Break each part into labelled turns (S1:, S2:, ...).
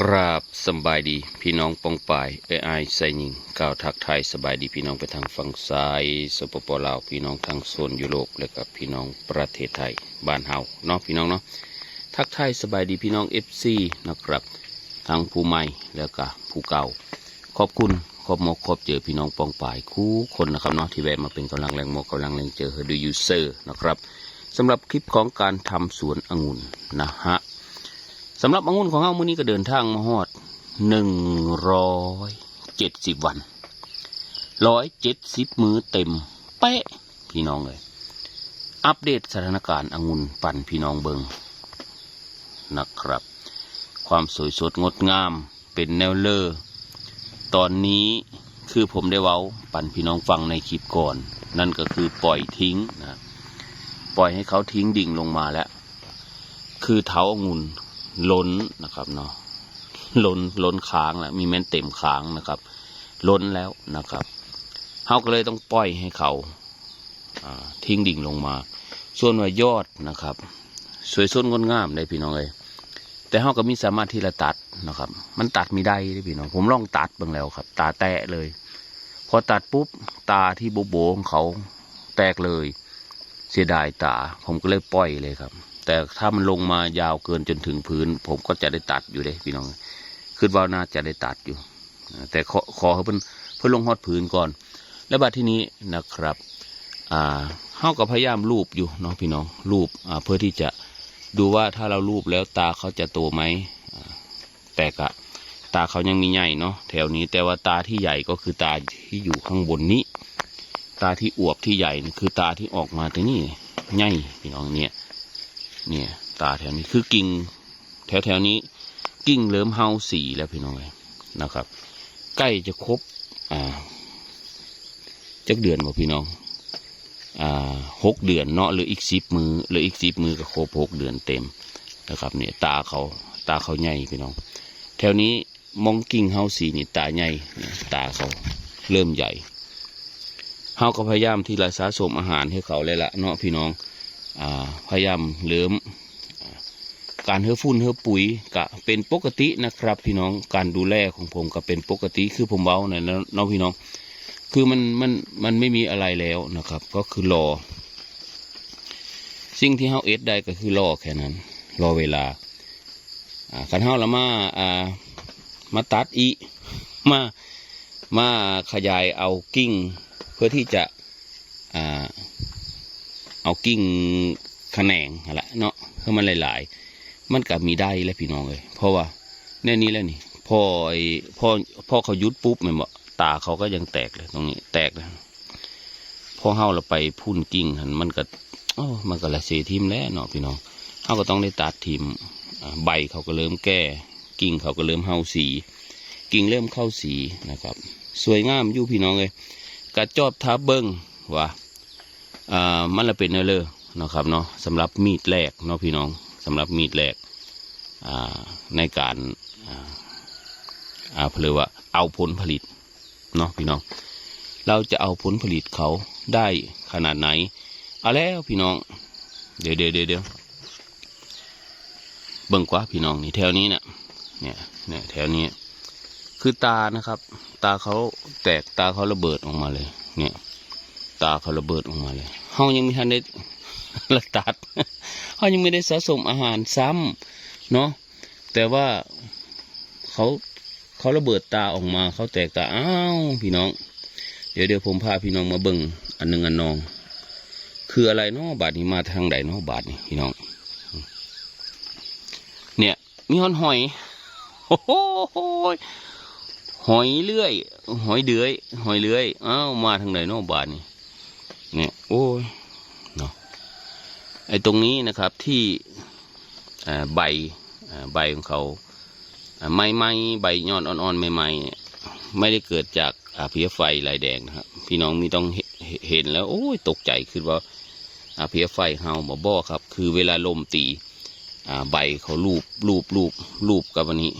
S1: กราบสบายดีพี่น้องปองปายใส่ยิงกล่าวทักทายสบายดีพี่น้องไปทางฝั่งซ้ายสปปลาวพี่น้องทางโซนยุโรปและกับพี่น้องประเทศไทยบ้านเฮาเนาะพี่น้องเนาะทักทายสบายดีพี่น้อง FC นะครับทางผู้ใหม่แล้วก็ผู้เก่าขอบคุณขอบมกขอบเจอพี่น้องปองปายคู่คนนะครับเนาะที่แวะมาเป็นกำลังแรงมกกำลังแรงเจอดูยูเซอร์นะครับสำหรับคลิปของการทำสวนองุ่นนะฮะสำหรับองุ่นของเรามื้อนี้ก็เดินทางมาฮอด170 วัน170 มื้อเต็มเป๊ะพี่น้องเลยอัปเดตสถานการณ์องุ่นปั่นพี่น้องเบิงนะครับความสวยสดงดงามเป็นแนวเลอตอนนี้คือผมได้เว้าปั่นพี่น้องฟังในคลิปก่อนนั่นก็คือปล่อยทิ้งนะปล่อยให้เขาทิ้งดิ่งลงมาแล้วคือเท้าองุ่นล้นนะครับเนาะล้นค้างแล้วมีแม่นเต็มค้างนะครับล้นแล้วนะครับเขาก็เลยต้องปล่อยให้เขาทิ้งดิ่งลงมาส่วนว่ายอดนะครับสวยสดงดงามได้พี่น้องเลยแต่เขาก็มีสามารถที่จะตัดนะครับมันตัดไม่ได้พี่น้องผมลองตัดบ้างแล้วครับตาแตะเลยพอตัดปุ๊บตาที่โบของเขาแตกเลยเสียดายตาผมก็เลยปล่อยเลยครับแต่ถ้ามันลงมายาวเกินจนถึงพื้นผมก็จะได้ตัดอยู่เลยพี่น้องคิดว่าน่าจะได้ตัดอยู่แต่ขอเพื่อลงฮอดพื้นก่อนแล้วบัดที่นี้นะครับเฮาก็พยายามลูบอยู่เนาะพี่น้องลูบเพื่อที่จะดูว่าถ้าเราลูบแล้วตาเขาจะโตไหมแต่กะตาเขายังมีใหญ่เนาะแถวนี้แต่ว่าตาที่ใหญ่ก็คือตาที่อยู่ข้างบนนี้ตาที่อวบที่ใหญ่นี่คือตาที่ออกมาแต่นี่ใหญ่พี่น้องเนี่ยตาแถวนี้คือกิ่งแถวนี้กิ่งเริ่มเฮาสีแล้วพี่น้องเลยนะครับใกล้จะครบจักเดือนบ่พี่น้อง6 เดือนเนาะหรืออีก10 มื้อหรืออีก10 มื้อก็ครบ6 เดือนเต็มนะครับเนี่ยตาเขาใหญ่พี่น้องแถวนี้มองกิ่งเฮาสีนี่ตาใหญ่ตาเขาเริ่มใหญ่เฮาก็พยายามที่จะสะสมอาหารให้เขาเลยละเนาะพี่น้องพยายามเริ่มการเฮือฟุ้นเฮือปุ๋ยก็เป็นปกตินะครับพี่น้องการดูแลของผมก็เป็นปกติคือผมเว้าเนี่ยน้องพี่น้องคือมันไม่มีอะไรแล้วนะครับก็คือรอสิ่งที่เฮาเอ็ดได้ก็คือรอแค่นั้นรอเวลาคันเฮาละมาตัดมาขยายเอากิ่งเพื่อที่จะเอากิ่งแขนงอะไรเนาะให้มันหลายๆมันก็มีได้แล้วพี่น้องเลยเพราะว่าแน่นี้แล้วนี่พอเขายุดปุ๊บมันบอกตาเขาก็ยังแตกเลยตรงนี้แตกเลยพอเฮาเราไปพุ่นกิ่งมันก็ละเสียทิมแล้วเนาะพี่น้องเฮาก็ต้องได้ตัดทิมใบเขาก็เริ่มแก่กิ่งเขาก็เริ่มเฮาสีกิ่งเริ่มเข้าสีนะครับสวยงามอยู่พี่น้องเลยกระจอบทับเบิ้งว่ามันละเป็นเนื้อเลยนะครับเนาะสำหรับมีดแรกเนาะพี่น้องสำหรับมีดแรกในการเพื่อว่าเอาผลผลิตเนาะพี่น้องเราจะเอาผลผลิตเขาได้ขนาดไหนเอาแล้วพี่น้องเดี๋ยวเบิ่งกว่าพี่น้องนี่แถวนี้เนี่ยแถวนี้คือตานะครับตาเขาแตกตาเขาระเบิดออกมาเลยเนี่ยตาเขาระเบิดออกมาเลยเฮายังไม่ทันได้ละตัดเขายังไม่ได้สะสมอาหารซ้ำเนาะแต่ว่าเขาระเบิดตาออกมาเขาแตกตาอ้าวพี่น้องเดี๋ยวผมพาพี่น้องมาเบิ่งอันหนึ่งอันนองคืออะไรเนาะบาดนี้มาทางใดเนาะบาดนี้พี่น้องเนี่ยมีหอยโอ้โหหอยเลื่อยหอยเดือยหอยเลื่อยอ้าวมาทางใดเนาะบาดนี้เนี่ยโอ้ยเนาะไอ้ตรงนี้นะครับที่ใบของเขาไม่ใบยอดอ่อนๆใหม่ๆไม่ได้เกิดจากเพลี้ยไฟลายแดงนะครับพี่น้องมีต้องเห็นแล้วโอ้ยตกใจคือว่าเพลี้ยไฟเฮาบ่ครับคือเวลาลมตีใบเขาลูบกับวันนี้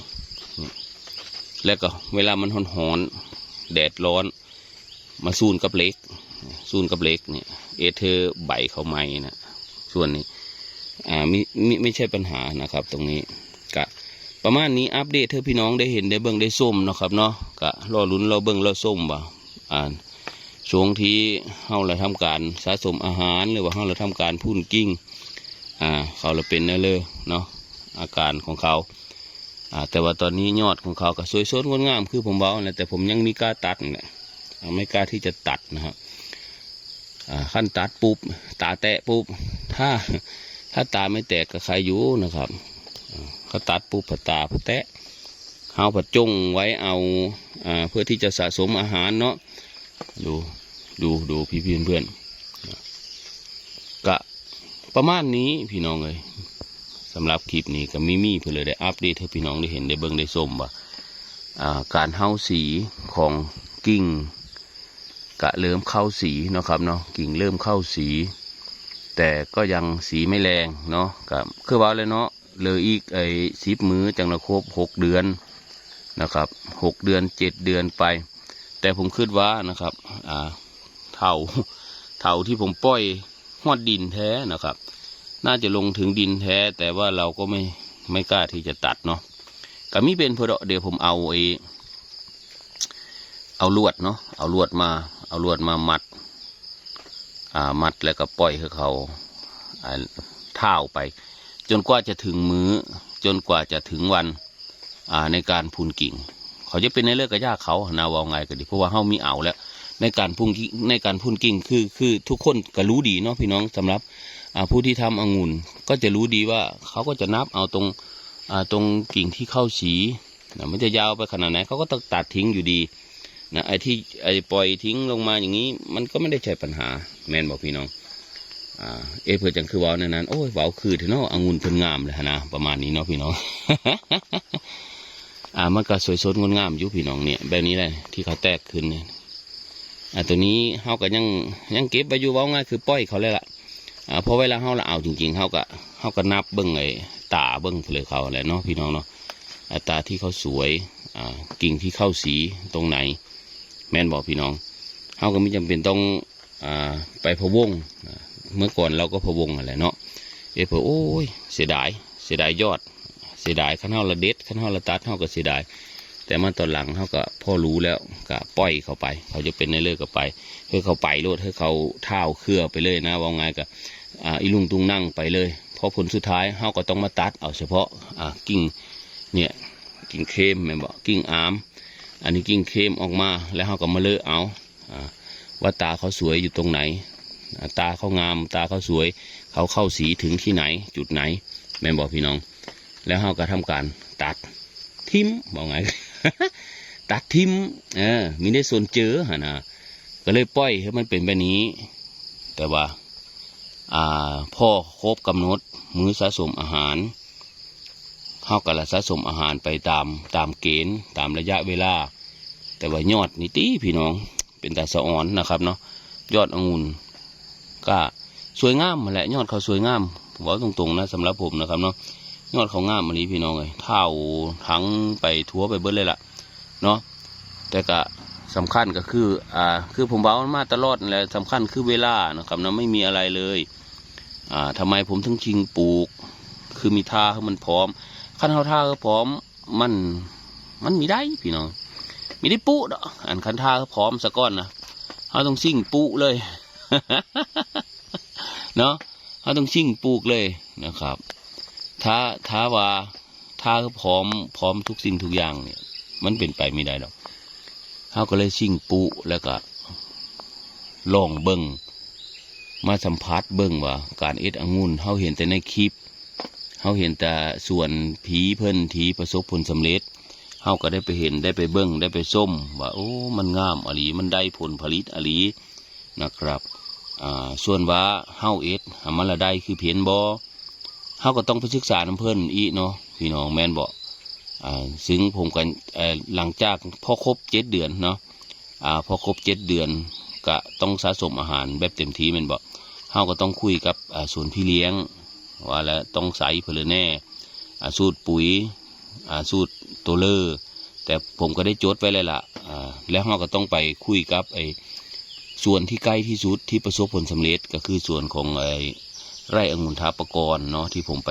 S1: แล้วก็เวลามันร้อนแดดร้อนมาซูนกับเล็กเนี่ยเธอใบเขาไหมนะส่วนนี้ไม่ใช่ปัญหานะครับตรงนี้กะ ประมาณนี้อัปเดตเธอพี่น้องได้เห็นได้เบิ่งได้ส้มเนาะครับเนาะก็รอลุ้นเราเบิ่งเราส้มบ่ช่วงที่เฮาเราทำการสะสมอาหารหรือว่าเฮาเราทำการพุ่นกิ้งเขาเราเป็นนั่นเลยเนาะอาการของเขาแต่ว่าตอนนี้ยอดของเขาก็สวยสดงดงามคือผมบอกนะแต่ผมยังมีกล้าตัดแหละไม่กล้าที่จะตัดนะครับขั้นตัดปุ๊บตาแตะปุ๊บถ้าตาไม่แตกก็ใครอยู่นะครับเขาตัดปุ๊บตาแตะเฮาผัดจงไว้เอาเพื่อที่จะสะสมอาหารเนาะดูพี่เพื่อนก็ประมาณนี้พี่น้องเลยสำหรับคลิปนี้ก็มีเพื่อเลยได้อัปเดตให้พี่น้องได้เห็นได้เบิ่งได้ชมว่าการเฮาสีของกิ่งกะเริ่มเข้าสีเนาะครับเนาะกิ่งเริ่มเข้าสีแต่ก็ยังสีไม่แรงเนาะกับคือว่าเลยเนาะเลยอีก10 มื้อจังละครบ6 เดือนนะครับ6 เดือน7 เดือนไปแต่ผมคิดว่านะครับเท่าที่ผมปล่อยหอดดินแท้นะครับน่าจะลงถึงดินแท้แต่ว่าเราก็ไม่กล้าที่จะตัดเนาะก็มีเป็นเพื่อเดี๋ยวผมเอาลวดเนาะเอาลวดมามัดแล้วก็ปล่อยให้เขาเท้าไปจนกว่าจะถึงมื้อจนกว่าจะถึงวันในการพูนกิ่งเขาจะเป็นในเรื่องกระยาเขานาว่าไงก็ดีเพราะว่าเขามีเอาแล้วในการพูนกิ่งคือทุกคนก็รู้ดีเนาะพี่น้องสำหรับผู้ที่ทำองุ่นก็จะรู้ดีว่าเขาก็จะนับเอาตรงกิ่งที่เข้าสีมันจะยาวไปขนาดไหนเขาก็ต้องตัดทิ้งอยู่ดีนะไอ้ปล่อยทิ้งลงมาอย่างนี้มันก็ไม่ได้ใช่ปัญหาแมนบอกพี่น้องเพื่อจังคือว้าวนั้นโอ้ยว้าวคือเนาะองุ่นเพิ่นงามเลยนะประมาณนี้เนาะพี่น้อง มันก็สวยสดงดงามอยู่พี่น้องเนี่ยแบบนี้เลยที่เขาแตกขึ้นเนี่ยตัวนี้เฮาก็ยังเก็บไปอยู่ว้าวง่ายคือปล่อยเขาเลยล่ะเพราะเวลาเฮาละเอาจริงๆเฮาก็นับเบิ้งตาเบิ้งเลยเขาแหละเนาะพี่น้องเนาะตาที่เขาสวยกิ่งที่เข้าสีตรงไหนแม่นบอกพี่น้องเฮาก็ไม่จำเป็นต้องไปพะวงเมื่อก่อนเราก็พะวงอะไรเนาะเผื่อโอ้ยเสียดายยอดเสียดายขั้นเฮาละเด็ดขั้นเฮาละตัดเฮาก็เสียดายแต่มาตอนหลังเฮาก็พอรู้แล้วก็ปล่อยเขาไปเขาจะเป็นในเลิกก็ไปเพื่อเขาไปโลดให้เขาเท้าเครือไปเลยนะว่าไงกับอีลุงตุงนั่งไปเลยพอผลสุดท้ายเฮาก็ต้องมาตัดเอาเฉพาะกิ่งเนี่ยกิ่งเข้มแม่นบอกกิ่งอามอันนี้กิ่งเข้มออกมาแล้วเฮาก็มาเลอะเอาว่าตาเขาสวยอยู่ตรงไหนตาเขางามตาเขาสวยเขาเข้าสีถึงที่ไหนจุดไหนแม่นบอกพี่น้องแล้วเฮาก็ทำการตัดทิมบอกไง ตัดทิมมีได้ส่วนเจอนะก็เลยปล่อยให้มันเป็นแบบนี้แต่ว่าพ่อครบกำหนดมื้อสะสมอาหารเฮาก็ละสะสมอาหารไปตามเกณฑ์ตามระยะเวลาแต่ว่ายอดนี่ตีพี่น้องเป็นตาสะอ่อนนะครับเนาะยอดองุ่นก็สวยงามมาแหละยอดเขาสวยงามบอกตรงๆนะสำหรับผมนะครับเนาะยอดเขางามมานี้พี่น้องเลยเท่าทั้งไปทั่วไปเบิดเลยล่ะเนาะแต่ก็สำคัญก็คือผมบอกมาตลอดแหละสำคัญคือเวลานะครับนะไม่มีอะไรเลยทำไมผมถึงชิงปลูกคือมีท่าให้มันพร้อมขั้นเท่าท่าก็พร้อมมันมีได้พี่น้องมีได้ปุ๊ดอันขั้นท่าก็พร้อมสะก้อนนะเขาต้องชิงปุเลย เนาะเขาต้องชิงปลูกเลยนะครับถ้าว่าถ้าพร้อมทุกสิ่งทุกอย่างเนี่ยมันเป็นไปไม่ได้หรอกเขาก็เลยชิงปุแล้วก็ลองเบิ้งมาสัมผัสเบิ้งว่าการเอ็ดองุ่นเขาเห็นแต่ในคลิปเขาเห็นแต่ส่วนผีเพิ่นที่ประสบผลสำเร็จเขาก็ได้ไปเห็นได้ไปเบิ้งได้ไปส้มว่าโอ้มันงามอลีมันได้ผลผลิตอลีนะครับส่วนว่าเฮาเอ็ดมันละได้คือเพียนบอเฮาก็ต้องไปศึกษาน้ำเพิ่นอีเนาะพี่น้องแม่นบอกซึ่งผมกันหลังจากพอครบ7 เดือนเนาะพอครบ7 เดือนก็ต้องสะสมอาหารแบบเต็มที่แม่นบอกเฮาก็ต้องคุยกับส่วนพี่เลี้ยงว่าแล้วต้องใส่เพื่อแน่สูตรปุ๋ยสูตรตัวเลอแต่ผมก็ได้จดไว้เลยล่ะแล้วเฮาก็ต้องไปคุยกับส่วนที่ใกล้ที่สุดที่ประสบผลสำเร็จก็คือส่วนของไร่องุ่นทาปกรเนาะที่ผมไ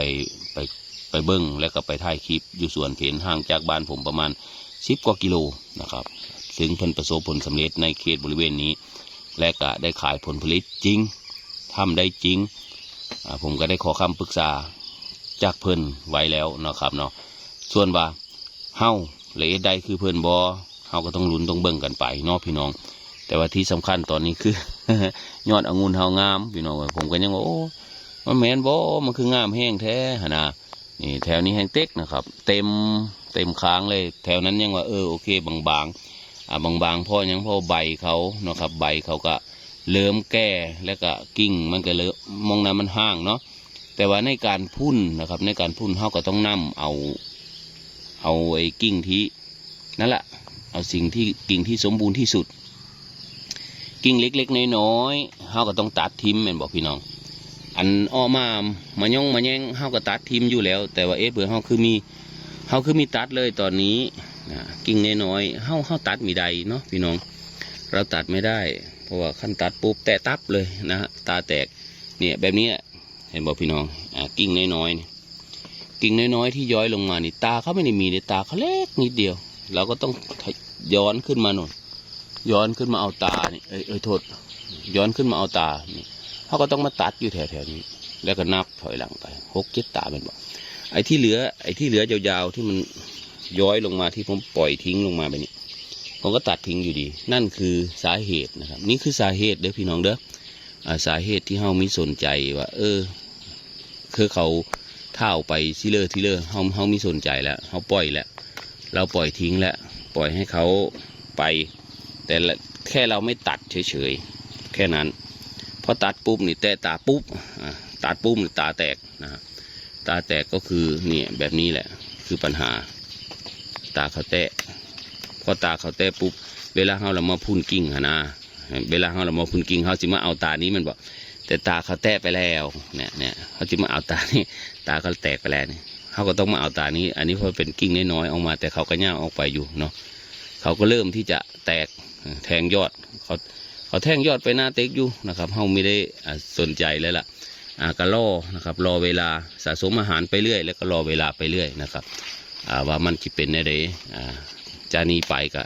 S1: ป ไปเบิ้งและก็ไปถ่ายคลิปอยู่สวนเพนห่างจากบ้านผมประมาณ10 กว่ากิโลนะครับถึงเพิ่นประสบผลสำเร็จในเขตบริเวณนี้และก็ได้ขายผลผลิตจริงทำได้จริงผมก็ได้ขอคำปรึกษาจากเพิ่นไว้แล้วนะครับเนาะส่วนว่าเฮาหรือใดคือเพิ่นบอเฮาก็ต้องลุ้นต้องเบิ่งกันไปเนาะพี่น้องแต่ว่าที่สำคัญตอนนี้คือ ยอดองุ่นเฮางามพี่น้องผมก็ยังว่าโอ้มันแม่นบ่มันคืองามแห้งแท้หนะนี่แถวนี้แห้งเต็กนะครับเต็มค้างเลยแถวนั้นยังว่าโอเคบางบางพ่อยังพ่อใบเขาเนาะครับใบเขาก็เริ่มแก่แล้วก็กิ่งมันก็เริ่มมองน้ำมันห่างเนาะแต่ว่าในการพุ่นนะครับในการพุ่นเขาก็ต้องนำเอาไอ้กิ่งที่นั่นแหละเอากิ่งที่สมบูรณ์ที่สุดกิ่งเล็กๆน้อยๆเขาก็ต้องตัดทิมแม่นบอกพี่น้องอันออกมาย่องมาแย่งเขาก็ตัดทิมอยู่แล้วแต่ว่าเบื่อเขาคือมีตัดเลยตอนนี้กิ่งน้อยๆเขาตัดมีใดเนาะพี่น้องเราตัดไม่ได้เพราะว่าขั้นตัดปุ๊บแตะตับเลยนะฮะตาแตกเนี่ยแบบนี้เห็นบอกพี่น้องกิ่งน้อยๆกิ่งน้อยๆที่ย้อยลงมานี่ตาเขาไม่ได้มีในตาเขาเล็กนิดเดียวเราก็ต้องย้อนขึ้นมาหน่อยย้อนขึ้นมาเอาตานี่โทษย้อนขึ้นมาเอาตานี่เขาก็ต้องมาตัดอยู่แถวๆนี้แล้วก็นับถอยหลังไป6 7 ตาเป็นบอกไอ้ที่เหลือยาวๆที่มันย้อยลงมาที่ผมปล่อยทิ้งลงมาแบบนี้ผมก็ตัดทิ้งอยู่ดีนั่นคือสาเหตุนะครับนี่คือสาเหตุเด้อพี่น้องเด้อสาเหตุที่เฮามีสนใจว่าคือเขาเท่าไปที่เลอเฮามีสนใจแล้วเฮาปล่อยแล้วเราปล่อยทิ้งแล้วปล่อยให้เขาไปแต่แค่เราไม่ตัดเฉยๆแค่นั้นพอตัดปุ๊บนี่แต่ตาปุ๊บตัดปุ๊บตาแตกนะตาแตกก็คือเนี่ยแบบนี้แหละคือปัญหาตาเขาแตะพอตาเขาแตะปุ๊บเวลาเรามาพุ่นกิ่งนะเวลาเรามาพุ่นกิ่งเขาสิมาเอาตานี้มันบอกแต่ตาเขาแตะไปแล้วเนี่ยเขาจะมาเอาตานี่ตาเขาแตกไปแล้วนี่เขาก็ต้องมาเอาตานี้อันนี้เพราะเป็นกิ่งน้อยๆออกมาแต่เขาก็ย่างออกไปอยู่เนาะเขาก็เริ่มที่จะแตกแทงยอดเขาแทงยอดไปหน้าเต็กอยู่นะครับเขาไม่ได้สนใจแล้วล่ะก็รอนะครับรอเวลาสะสมอาหารไปเรื่อยแล้วก็รอเวลาไปเรื่อยนะครับว่ามันจะเป็นอะไรจานี้ไปก็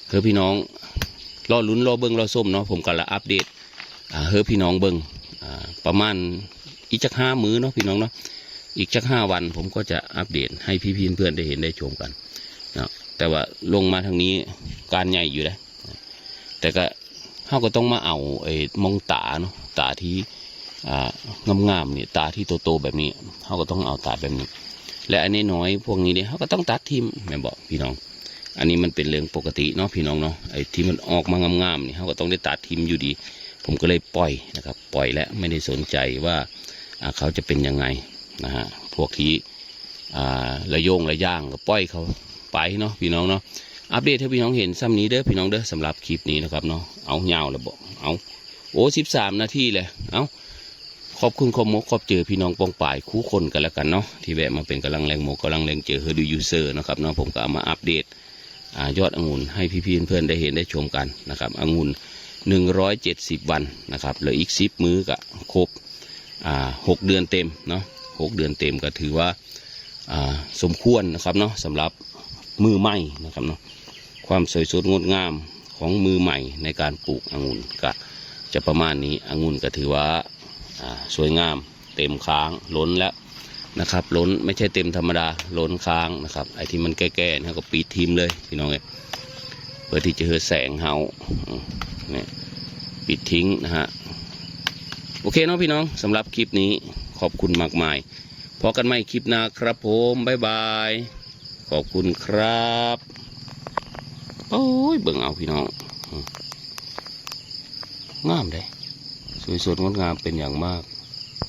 S1: คือพี่น้องรอลุ้นรอเบิ้งรอส้มเนาะผมก็ละอัปเดตพี่น้องเบิ้งประมาณอีกจัก5 มื้อเนาะพี่น้องเนาะอีกจัก5 วันผมก็จะอัปเดตให้พี่เพื่อนได้เห็นได้ชมกันนะแต่ว่าลงมาทางนี้การใหญ่อยู่นะแต่ก็เขาก็ต้องมาเอามองตาเนาะตาที่งามๆเนี่ยตาที่โตๆแบบนี้เขาก็ต้องเอาตาแบบนี้และอันนี้น้อยพวกนี้เนี่ยเขาก็ต้องตัดทิมแม่บอกพี่น้องอันนี้มันเป็นเรื่องปกติเนาะพี่น้องเนาะไอ้ที่มันออกมางามๆนี่เขาก็ต้องได้ตัดทิมอยู่ดีผมก็เลยปล่อยนะครับปล่อยและไม่ได้สนใจว่าเขาจะเป็นยังไงนะฮะพวกที่ระย่างก็ปล่อยเขาไปเนาะพี่น้องเนาะอัปเดตให้พี่น้องเห็นซ้ำนี้เด้อพี่น้องเด้อสำหรับคลิปนี้นะครับเนาะเอาเงาแล้วบอกเอา13 นาทีเลยเอาขอบคุณขอบเจอพี่น้องปองป่ายคู่คนกันแล้วกันเนาะที่แวะมาเป็นกำลังแรงกำลังแรงเจอเฮอดูยูเซอร์นะครับเนาะผมก็เอามาอัปเดตยอดองุ่นให้พี่เพื่อนได้เห็นได้ชมกันนะครับองุ่น170 วันนะครับเหลืออีก10 มื้อก็ครบ6 เดือนเต็มเนาะ6 เดือนเต็มก็ถือว่าสมควรนะครับเนาะสำหรับมือใหม่นะครับเนาะความสวยสดงดงามของมือใหม่ในการปลูกองุ่นก็จะประมาณนี้องุ่นก็ถือว่าสวยงามเต็มค้างล้นแล้วนะครับล้นไม่ใช่เต็มธรรมดาล้นค้างนะครับไอ้ที่มันแก่ๆนะก็ปิดทิมเลยพี่น้องเพื่อที่จะเหือแสงเฮาเนี่ยปิดทิ้งนะฮะโอเคเนาะพี่น้องสำหรับคลิปนี้ขอบคุณมากมายพอกันใหม่คลิปหน้าครับผมบ๊ายบายขอบคุณครับโอ้ยเบิ่งเอาพี่น้องงามเลยสวยสดงดงามเป็นอย่างมาก